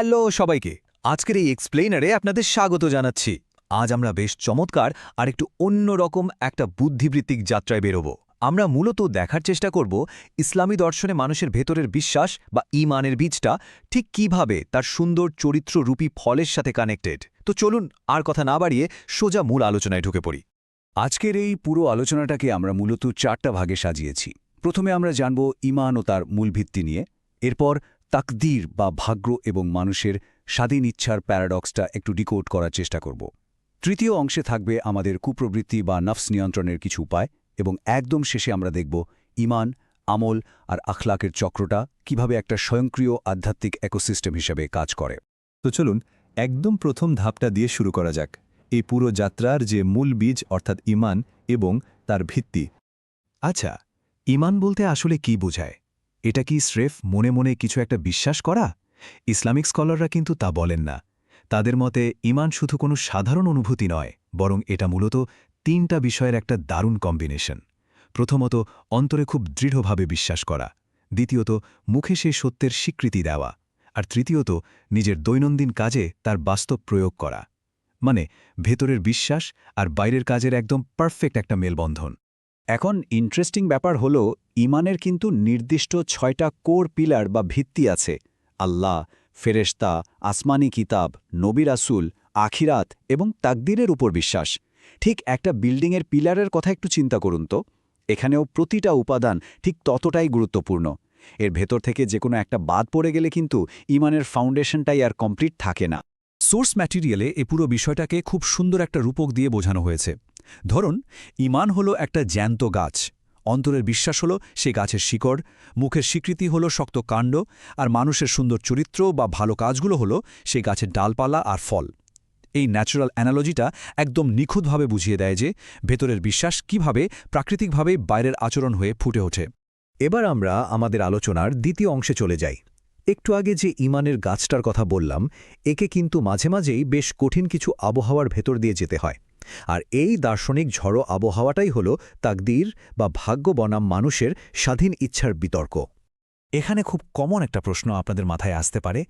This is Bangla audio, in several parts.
হ্যালো সবাইকে। আজকের এই এক্সপ্লেইনারে আপনাদের স্বাগত জানাচ্ছি। আজ আমরা বেশ চমৎকার আর একটু অন্যরকম একটা বুদ্ধিবৃত্তিক যাত্রায় বেরোব। আমরা মূলত দেখার চেষ্টা করব ইসলামী দর্শনে মানুষের ভেতরের বিশ্বাস বা ঈমানের বীজটা ঠিক কিভাবে তার সুন্দর চরিত্ররূপী ফলের সাথে কানেক্টেড। তো চলুন আর কথা না বাড়িয়ে সোজা মূল আলোচনায় ঢুকে পড়ি। আজকের এই পুরো আলোচনাটাকে আমরা মূলত 4টা ভাগে সাজিয়েছি। প্রথমে আমরা জানব ঈমান ও তার মূল ভিত্তি নিয়ে। এরপর তাকদীর বা ভাগ্য এবং মানুষের স্বাধীন ইচ্ছার প্যারাডক্সটা একটু ডিকোড করার চেষ্টা করব। তৃতীয় অংশে থাকবে আমাদের কুপ্রবৃত্তি বা নফস নিয়ন্ত্রণের কিছু উপায়, এবং একদম শেষে আমরা দেখব ঈমান, আমল আর আখলাকের চক্রটা কিভাবে একটা স্বয়ংক্রিয় আধ্যাত্মিক ইকোসিস্টেম হিসেবে কাজ করে। তো চলুন একদম প্রথম ধাপটা দিয়ে শুরু করা যাক, এই পুরো যাত্রার যে মূল বীজ অর্থাৎ ঈমান এবং তার ভিত্তি। আচ্ছা, ঈমান বলতে আসলে কি বোঝায়? এটা কি স্রেফ মনে মনে কিছু একটা বিশ্বাস করা? ইসলামিক স্কলাররা কিন্তু তা বলেন না। তাদের মতে ঈমান শুধু কোনো সাধারণ অনুভূতি নয়, বরং এটা মূলত 3টা বিষয়ের একটা দারুণ কম্বিনেশন। প্রথমত, অন্তরে খুব দৃঢ়ভাবে বিশ্বাস করা। দ্বিতীয়ত, মুখে সেই সত্যের স্বীকৃতি দেওয়া। আর তৃতীয়ত, নিজের দৈনন্দিন কাজে তার বাস্তব প্রয়োগ করা। মানে ভেতরের বিশ্বাস আর বাইরের কাজের একদম পারফেক্ট একটা মেলবন্ধন। এখন ইন্টারেস্টিং ব্যাপার হলো, ঈমানের কিন্তু নির্দিষ্ট 6টা কোর পিলার বা ভিত্তি আছে। আল্লাহ, ফেরেশতা, আসমানি কিতাব, নবী রাসূল, আখিরাত এবং তাকদীরের উপর বিশ্বাস। ঠিক একটা বিল্ডিংয়ের পিলারের কথা একটু চিন্তা করুন তো। এখানেও প্রতিটা উপাদান ঠিক ততটাই গুরুত্বপূর্ণ। এর ভেতর থেকে যে কোনো একটা বাদ পড়ে গেলে কিন্তু ঈমানের ফাউন্ডেশনটাই আর কমপ্লিট থাকে না। সোর্স ম্যাটেরিয়ালে এ পুরো বিষয়টাকে খুব সুন্দর একটা রূপক দিয়ে বোঝানো হয়েছে। ধরুন, ঈমান হলো একটা জ্যান্ত গাছ। অন্তরের বিশ্বাস হলো সে গাছের শিকড়, মুখের স্বীকৃতি হলো শক্ত কাণ্ড, আর মানুষের সুন্দর চরিত্র বা ভালো কাজগুলো হলো সে গাছের ডালপালা আর ফল। এই ন্যাচারাল অ্যানালজিটা একদম নিখুঁতভাবে বুঝিয়ে দেয় যে ভেতরের বিশ্বাস কিভাবে প্রাকৃতিকভাবে বাইরের আচরণ হয়ে ফুটে ওঠে। এবার আমরা আমাদের আলোচনার দ্বিতীয় অংশে চলে যাই। একটু আগে যে ঈমানের গাছটার কথা বললাম, একে কিন্তু মাঝে মাঝেই বেশ কঠিন কিছু আবহাওয়ার ভেতর দিয়ে যেতে হয়। আর এই দার্শনিক ঝড়ো আবহাওয়াটাই হল তাকদীর বা ভাগ্য বনাম মানুষের স্বাধীন ইচ্ছার বিতর্ক। এখানে খুব কমন একটা প্রশ্ন আপনাদের মাথায় আসতে পারে,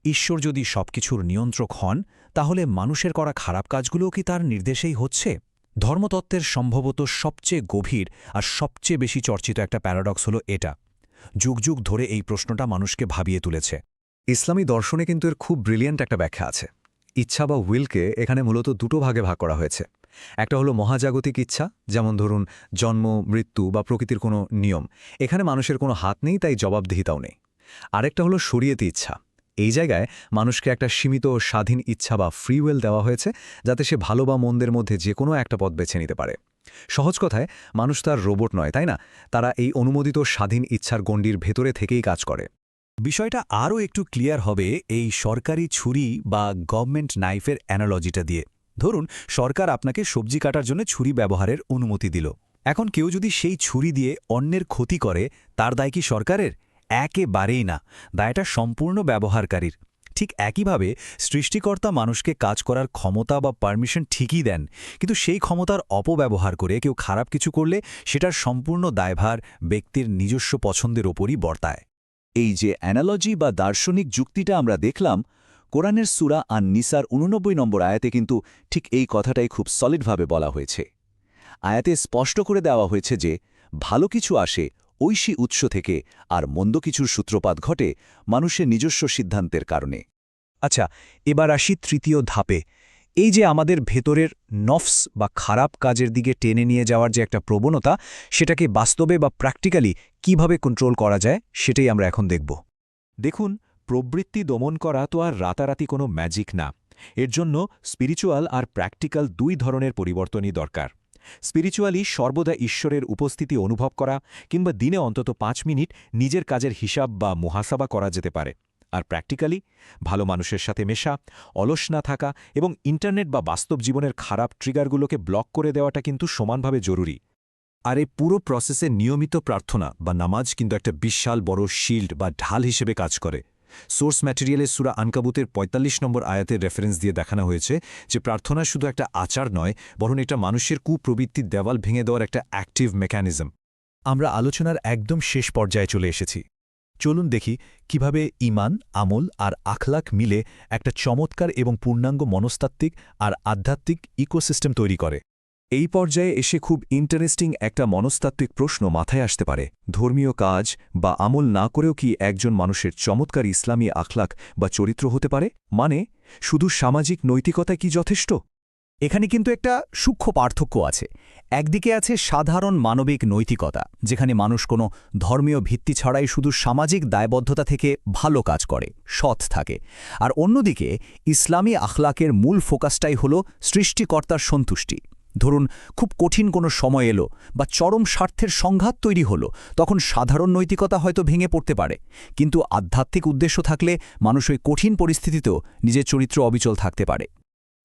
ঈশ্বর যদি সবকিছুর নিয়ন্ত্রক হন, তাহলে মানুষের করা খারাপ কাজগুলোও কি তার নির্দেশেই হচ্ছে? ধর্মতত্ত্বের সম্ভবত সবচেয়ে গভীর আর সবচেয়ে বেশি চর্চিত একটা প্যারাডক্স হলো এটা। যুগ যুগ ধরে এই প্রশ্নটা মানুষকে ভাবিয়ে তুলেছে। ইসলামী দর্শনে কিন্তু এর খুব ব্রিলিয়েন্ট একটা ব্যাখ্যা আছে। ইচ্ছা বা উইলকে এখানে মূলত দুটো ভাগে ভাগ করা হয়েছে। একটা হলো মহাজাগতিক ইচ্ছা, যেমন ধরুন জন্ম, মৃত্যু বা প্রকৃতির কোনো নিয়ম। এখানে মানুষের কোনো হাত নেই, তাই জবাবদিহিতাও নেই। আরেকটা হলো শরীয়তি ইচ্ছা। এই জায়গায় মানুষকে একটা সীমিত স্বাধীন ইচ্ছা বা ফ্রি উইল দেওয়া হয়েছে, যাতে সে ভালো বা মন্দের মধ্যে যে কোনো একটা পথ বেছে নিতে পারে। সহজ কথায়, মানুষ তার রোবট নয়, তাই না? তারা এই অনুমোদিত স্বাধীন ইচ্ছার গণ্ডির ভেতরে থেকেই কাজ করে। বিষয়টা আরও একটু ক্লিয়ার হবে এই সরকারি ছুরি বা গভর্নমেন্ট নাইফের অ্যানালজিটা দিয়ে। ধরুন, সরকার আপনাকে সবজি কাটার জন্য ছুরি ব্যবহারের অনুমতি দিল। এখন কেউ যদি সেই ছুরি দিয়ে অন্যের ক্ষতি করে, তার দায় কি সরকারের? একেবারেই না, দায়টা সম্পূর্ণ ব্যবহারকারীর। ঠিক একইভাবে সৃষ্টিকর্তা মানুষকে কাজ করার ক্ষমতা বা পারমিশন ঠিকই দেন, কিন্তু সেই ক্ষমতার অপব্যবহার করে কেউ খারাপ কিছু করলে সেটার সম্পূর্ণ দায়ভার ব্যক্তির নিজস্ব পছন্দের ওপরই বর্তায়। এই যে অ্যানালজি বা দার্শনিক যুক্তিটা আমরা দেখলাম, কোরআনের সূরা আন-নিসার 89 নম্বর আয়াতে কিন্তু ঠিক এই কথাটাই খুব সলিডভাবে বলা হয়েছে। আয়াতে স্পষ্ট করে দেওয়া হয়েছে যে ভালো কিছু আসে ঐশী উৎস থেকে, আর মন্দ কিছুর সূত্রপাত ঘটে মানুষের নিজস্ব সিদ্ধান্তের কারণে। আচ্ছা, এবার আসি তৃতীয় ধাপে। এই যে আমাদের ভেতরের নফস বা খারাপ কাজের দিকে টেনে নিয়ে যাওয়ার যে একটা প্রবণতা, সেটাকে বাস্তবে বা প্র্যাকটিক্যালি কিভাবে কন্ট্রোল করা যায়, সেটাই আমরা এখন দেখব। দেখুন, প্রবৃত্তি দমন করা তো আর রাতারাতি কোনো ম্যাজিক না। এর জন্য স্পিরিচুয়াল আর প্র্যাকটিক্যাল দুই ধরনের পরিবর্তনই দরকার। স্পিরিচুয়ালি সর্বদা ঈশ্বরের উপস্থিতি অনুভব করা, কিংবা দিনে অন্তত 5 মিনিট নিজের কাজের হিসাব বা মুহাসাবা করা যেতে পারে। আর প্র্যাকটিক্যালি ভালো মানুষের সাথে মেশা, অলস না থাকা এবং ইন্টারনেট বা বাস্তব জীবনের খারাপ ট্রিগারগুলোকে ব্লক করে দেওয়াটা কিন্তু সমানভাবে জরুরি। আর এই পুরো প্রসেসে নিয়মিত প্রার্থনা বা নামাজ কিন্তু একটা বিশাল বড় শিল্ড বা ঢাল হিসেবে কাজ করে। সোর্স ম্যাটেরিয়ালে সূরা আনকাবুতের ৪৫ নম্বর আয়াতের রেফারেন্স দিয়ে দেখানো হয়েছে যে প্রার্থনা শুধু একটা আচার নয়, বরং এটা মানুষের কুপ্রবৃত্তির দেওয়াল ভেঙে দেওয়ার একটা অ্যাক্টিভ মেকানিজম। আমরা আলোচনার একদম শেষ পর্যায়ে চলে এসেছি। চলুন দেখি কিভাবে ঈমান, আমল আর আখলাক মিলে একটা চমৎকার এবং পূর্ণাঙ্গ মনস্তাত্ত্বিক আর আধ্যাত্মিক ইকোসিস্টেম তৈরি করে। এই পর্যায়ে এসে খুব ইন্টারেস্টিং একটা মনস্তাত্ত্বিক প্রশ্ন মাথায় আসতে পারে। ধর্মীয় কাজ বা আমল না করেও কি একজন মানুষের চমৎকার ইসলামী আখলাক বা চরিত্র হতে পারে? মানে শুধু সামাজিক নৈতিকতা কি যথেষ্ট? এখানে কিন্তু একটা সূক্ষ্ম পার্থক্য আছে। একদিকে আছে সাধারণ মানবিক নৈতিকতা, যেখানে মানুষ কোনো ধর্মীয় ভিত্তি ছাড়াই শুধু সামাজিক দায়বদ্ধতা থেকে ভালো কাজ করে, সৎ থাকে। আর অন্যদিকে ইসলামী আখলাকের মূল ফোকাসটাই হল সৃষ্টিকর্তার সন্তুষ্টি। ধরুন খুব কঠিন কোনো সময় এলো বা চরম স্বার্থের সংঘাত তৈরি হলো, তখন সাধারণ নৈতিকতা হয়তো ভেঙে পড়তে পারে, কিন্তু আধ্যাত্মিক উদ্দেশ্য থাকলে মানুষ ওই কঠিন পরিস্থিতিতেও নিজের চরিত্র অবিচল থাকতে পারে।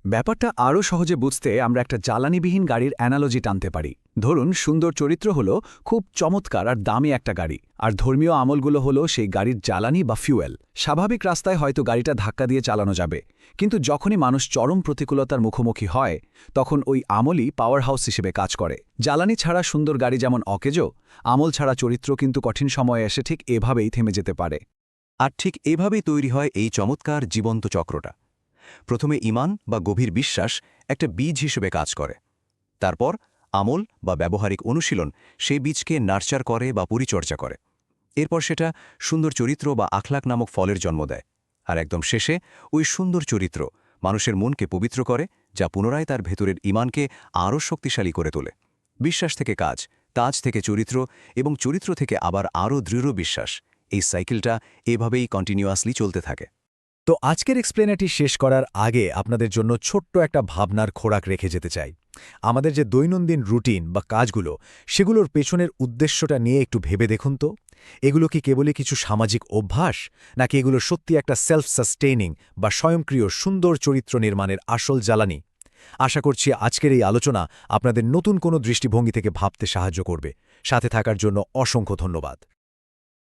ব্যাপারটা আরও সহজে বুঝতে আমরা একটা জ্বালানিবিহীন গাড়ির অ্যানালজি টানতে পারি। ধরুন সুন্দর চরিত্র হলো খুব চমৎকার আর দামি একটা গাড়ি, আর ধর্মীয় আমলগুলো হলো সেই গাড়ির জ্বালানি বা ফিউয়েল। স্বাভাবিক রাস্তায় হয়তো গাড়িটা ধাক্কা দিয়ে চালানো যাবে, কিন্তু যখনই মানুষ চরম প্রতিকূলতার মুখোমুখি হয় তখন ওই আমলই পাওয়ার হাউস হিসেবে কাজ করে। জ্বালানি ছাড়া সুন্দর গাড়ি যেমন অকেজো, আমল ছাড়া চরিত্র কিন্তু কঠিন সময়ে এসে ঠিক এভাবেই থেমে যেতে পারে। আর ঠিক এভাবেই তৈরি হয় এই চমৎকার জীবন্ত চক্রটা। প্রথমে ঈমান বা গভীর বিশ্বাস একটা বীজ হিসেবে কাজ করে, তারপর আমল বা ব্যবহারিক অনুশীলন সেই বীজকে নার্চার করে বা পরিচর্যা করে। এরপর সেটা সুন্দর চরিত্র বা আখলাক নামক ফলের জন্ম দেয়, আর একদম শেষে ওই সুন্দর চরিত্র মানুষের মনকে পবিত্র করে, যা পুনরায় তার ভেতরের ঈমানকে আরও শক্তিশালী করে তোলে। বিশ্বাস থেকে কাজ, কাজ থেকে চরিত্র, এবং চরিত্র থেকে আবার আরও দৃঢ় বিশ্বাস। এই সাইকেলটা এভাবেই কন্টিনিউয়াসলি চলতে থাকে। তো আজকের এক্সপ্লেনারটি শেষ করার আগে আপনাদের জন্য ছোট্ট একটা ভাবনার খোরাক রেখে যেতে চাই। আমাদের যে দৈনন্দিন রুটিন বা কাজগুলো, সেগুলোর পেছনের উদ্দেশ্যটা নিয়ে একটু ভেবে দেখুন তো। এগুলো কি কেবলই কিছু সামাজিক অভ্যাস, নাকি এগুলো সত্যি একটা সেলফ সাস্টেইনিং বা স্বয়ংক্রিয় সুন্দর চরিত্র নির্মাণের আসল জ্বালানি? আশা করছি আজকের এই আলোচনা আপনাদের নতুন কোনো দৃষ্টিভঙ্গি থেকে ভাবতে সাহায্য করবে। সাথে থাকার জন্য অসংখ্য ধন্যবাদ।